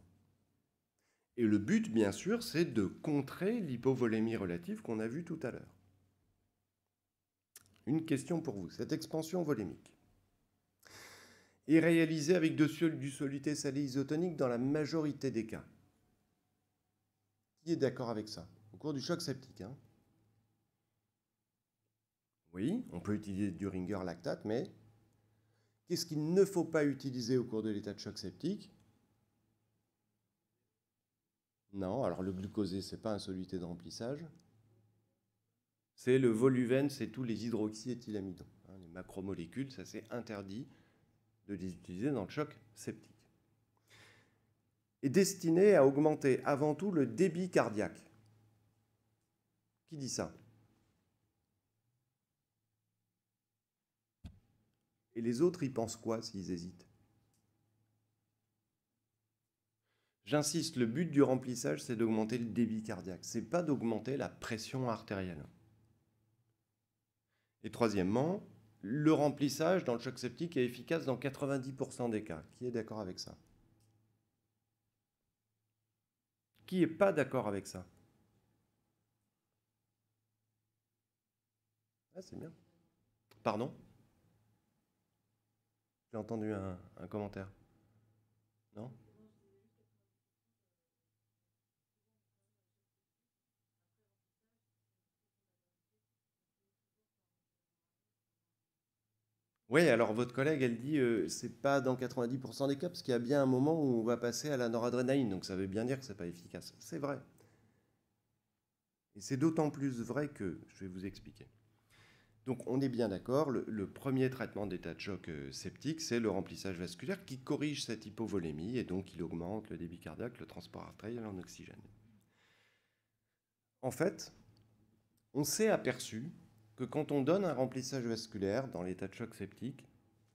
Et le but, bien sûr, c'est de contrer l'hypovolémie relative qu'on a vue tout à l'heure. Une question pour vous. Cette expansion volémique est réalisée avec du soluté salé isotonique dans la majorité des cas. Qui est d'accord avec ça? Au cours du choc septique, hein? Oui, on peut utiliser du Ringer lactate, mais qu'est-ce qu'il ne faut pas utiliser au cours de l'état de choc septique? Non, alors le glucosé, ce n'est pas un soluté de remplissage. C'est le voluvène, c'est tous les hydroxyéthylamidons. Les macromolécules, ça c'est interdit de les utiliser dans le choc septique. Est destiné à augmenter avant tout le débit cardiaque. Qui dit ça? Et les autres, ils pensent quoi s'ils hésitent? J'insiste, le but du remplissage, c'est d'augmenter le débit cardiaque. Ce n'est pas d'augmenter la pression artérielle. Et troisièmement, le remplissage dans le choc septique est efficace dans 90% des cas. Qui est d'accord avec ça? Qui n'est pas d'accord avec ça? Ah, c'est bien. Pardon? J'ai entendu un commentaire. Non? Oui, alors votre collègue, elle dit c'est pas dans 90% des cas, parce qu'il y a bien un moment où on va passer à la noradrénaline, donc ça veut bien dire que c'est pas efficace. C'est vrai. Et c'est d'autant plus vrai que, je vais vous expliquer. Donc on est bien d'accord, le premier traitement d'état de choc septique, c'est le remplissage vasculaire qui corrige cette hypovolémie et donc il augmente le débit cardiaque, le transport artériel en oxygène. En fait, on s'est aperçu que quand on donne un remplissage vasculaire dans l'état de choc septique,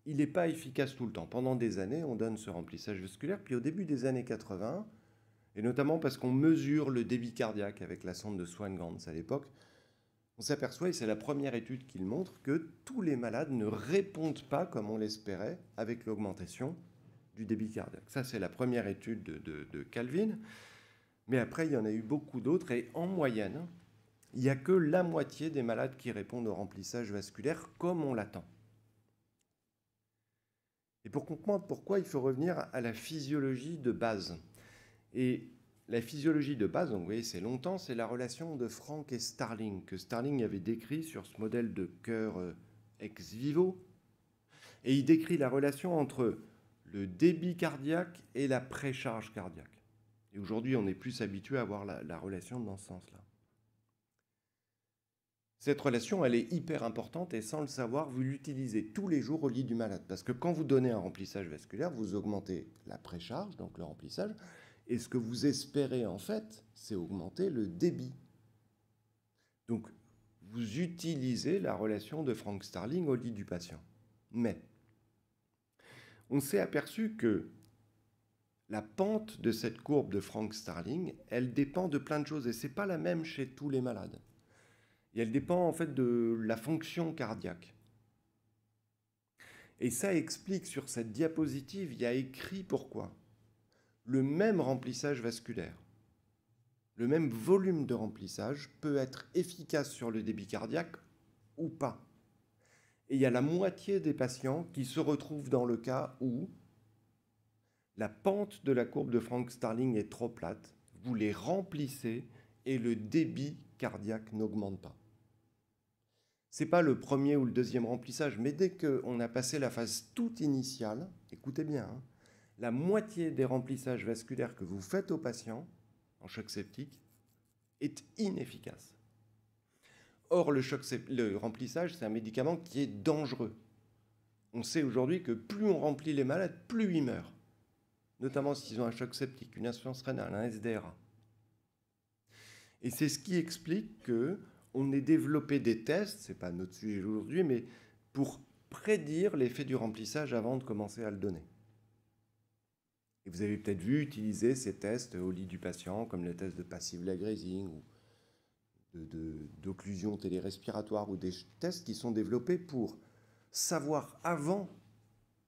il n'est pas efficace tout le temps. Pendant des années, on donne ce remplissage vasculaire, puis au début des années 80, et notamment parce qu'on mesure le débit cardiaque avec la sonde de Swan-Ganz à l'époque, on s'aperçoit, et c'est la première étude qui le montre, que tous les malades ne répondent pas comme on l'espérait avec l'augmentation du débit cardiaque. Ça, c'est la première étude de Calvin. Mais après, il y en a eu beaucoup d'autres, et en moyenne, il n'y a que la moitié des malades qui répondent au remplissage vasculaire comme on l'attend. Et pour comprendre pourquoi, il faut revenir à la physiologie de base. Et la physiologie de base, donc vous voyez, c'est longtemps, c'est la relation de Frank et Starling, que Starling avait décrit sur ce modèle de cœur ex vivo. Et il décrit la relation entre le débit cardiaque et la précharge cardiaque. Et aujourd'hui, on est plus habitué à voir la relation dans ce sens-là. Cette relation, elle est hyper importante et sans le savoir, vous l'utilisez tous les jours au lit du malade. Parce que quand vous donnez un remplissage vasculaire, vous augmentez la précharge, donc le remplissage, et ce que vous espérez en fait, c'est augmenter le débit. Donc, vous utilisez la relation de Frank Starling au lit du patient. Mais, on s'est aperçu que la pente de cette courbe de Frank Starling, elle dépend de plein de choses, et ce n'est pas la même chez tous les malades. Et elle dépend en fait de la fonction cardiaque. Et ça explique sur cette diapositive, il y a écrit pourquoi. Le même remplissage vasculaire, le même volume de remplissage peut être efficace sur le débit cardiaque ou pas. Et il y a la moitié des patients qui se retrouvent dans le cas où la pente de la courbe de Frank Starling est trop plate, vous les remplissez et le débit cardiaque n'augmente pas. Ce n'est pas le premier ou le deuxième remplissage, mais dès qu'on a passé la phase toute initiale, écoutez bien, hein, la moitié des remplissages vasculaires que vous faites aux patients en choc septique est inefficace. Or, le remplissage, c'est un médicament qui est dangereux. On sait aujourd'hui que plus on remplit les malades, plus ils meurent. Notamment s'ils ont un choc septique, une insuffisance rénale, un SDRA. Et c'est ce qui explique qu'on ait développé des tests, ce n'est pas notre sujet aujourd'hui, mais pour prédire l'effet du remplissage avant de commencer à le donner. Et vous avez peut-être vu utiliser ces tests au lit du patient, comme le test de passive leg raising ou d'occlusion télérespiratoire, ou des tests qui sont développés pour savoir avant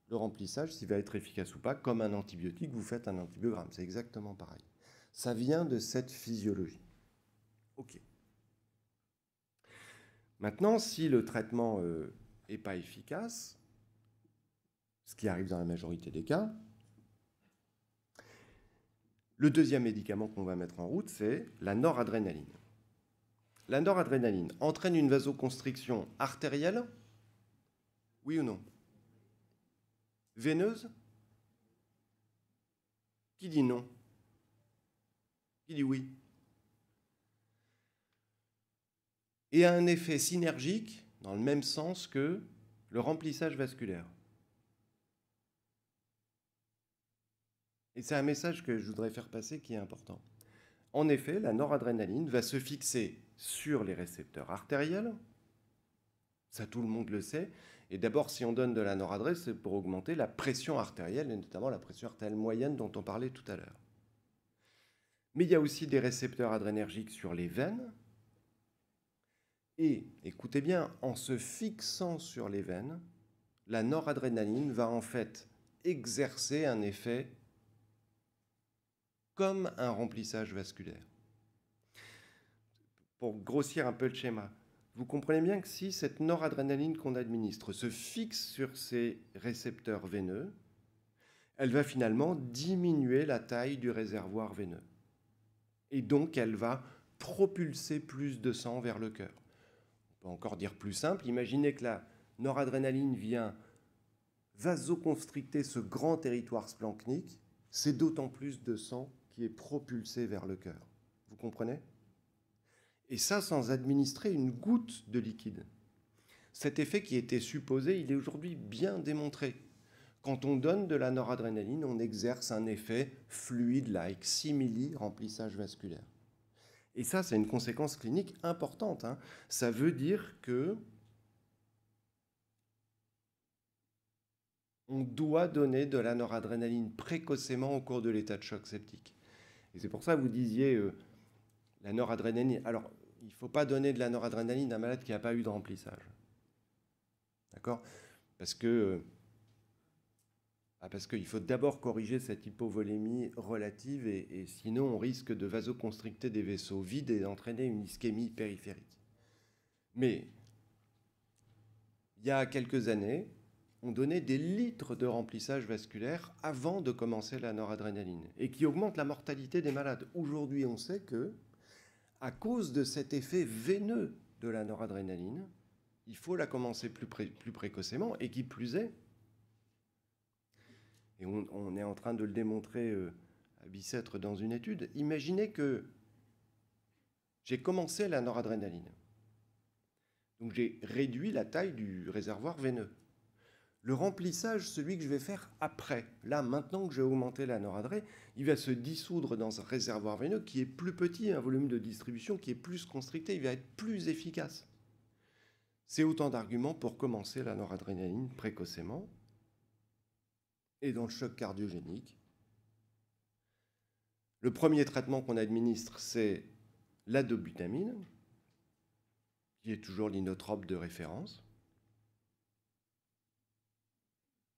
le remplissage s'il va être efficace ou pas, comme un antibiotique, vous faites un antibiogramme. C'est exactement pareil. Ça vient de cette physiologie. OK. Maintenant, si le traitement n'est pas efficace, ce qui arrive dans la majorité des cas, le deuxième médicament qu'on va mettre en route, c'est la noradrénaline. la noradrénaline entraîne une vasoconstriction artérielle? Oui ou non? Veineuse? Qui dit non? Qui dit oui? Et a un effet synergique dans le même sens que le remplissage vasculaire. Et c'est un message que je voudrais faire passer qui est important. En effet, la noradrénaline va se fixer sur les récepteurs artériels. Ça, tout le monde le sait. Et d'abord, si on donne de la noradré, c'est pour augmenter la pression artérielle, et notamment la pression artérielle moyenne dont on parlait tout à l'heure. Mais il y a aussi des récepteurs adrénergiques sur les veines. Et, écoutez bien, en se fixant sur les veines, la noradrénaline va en fait exercer un effet comme un remplissage vasculaire. Pour grossir un peu le schéma, vous comprenez bien que si cette noradrénaline qu'on administre se fixe sur ces récepteurs veineux, elle va finalement diminuer la taille du réservoir veineux. Et donc, elle va propulser plus de sang vers le cœur. On peut encore dire plus simple, imaginez que la noradrénaline vient vasoconstricter ce grand territoire splanchnique, c'est d'autant plus de sang qui est propulsé vers le cœur. Vous comprenez? Et ça sans administrer une goutte de liquide. Cet effet qui était supposé, il est aujourd'hui bien démontré. Quand on donne de la noradrénaline, on exerce un effet fluide-like, simili remplissage vasculaire. Et ça, c'est une conséquence clinique importante. Ça veut dire que on doit donner de la noradrénaline précocement au cours de l'état de choc septique. Et c'est pour ça que vous disiez la noradrénaline. Alors, il ne faut pas donner de la noradrénaline à un malade qui n'a pas eu de remplissage. D'accord? Parce qu'il faut d'abord corriger cette hypovolémie relative et sinon on risque de vasoconstricter des vaisseaux vides et d'entraîner une ischémie périphérique. Mais il y a quelques années, on donnait des litres de remplissage vasculaire avant de commencer la noradrénaline et qui augmente la mortalité des malades. Aujourd'hui, on sait que, à cause de cet effet veineux de la noradrénaline, il faut la commencer plus précocement et qui plus est, et on est en train de le démontrer à Bicêtre dans une étude, imaginez que j'ai commencé la noradrénaline. Donc j'ai réduit la taille du réservoir veineux. Le remplissage, celui que je vais faire après, là, maintenant que j'ai augmenté la noradré, il va se dissoudre dans un réservoir veineux qui est plus petit, un volume de distribution qui est plus constricté, il va être plus efficace. C'est autant d'arguments pour commencer la noradrénaline précocement. Et dans le choc cardiogénique, le premier traitement qu'on administre, c'est la dobutamine, qui est toujours l'inotrope de référence.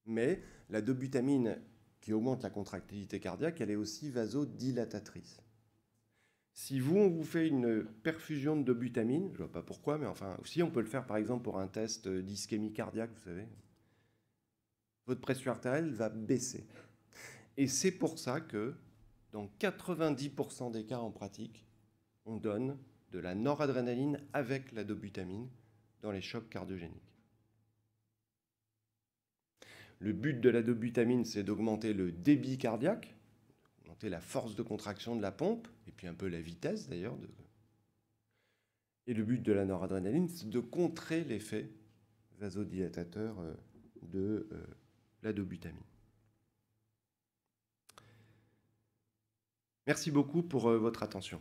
Mais la dobutamine qui augmente la contractilité cardiaque, elle est aussi vasodilatatrice. Si on vous fait une perfusion de dobutamine, je ne vois pas pourquoi, mais enfin, si on peut le faire par exemple pour un test d'ischémie cardiaque, vous savez, votre pression artérielle va baisser. Et c'est pour ça que dans 90% des cas en pratique, on donne de la noradrénaline avec la dobutamine dans les chocs cardiogéniques. Le but de la dobutamine, c'est d'augmenter le débit cardiaque, augmenter la force de contraction de la pompe, et puis un peu la vitesse d'ailleurs. Et le but de la noradrénaline, c'est de contrer l'effet vasodilatateur de la dobutamine. Merci beaucoup pour votre attention.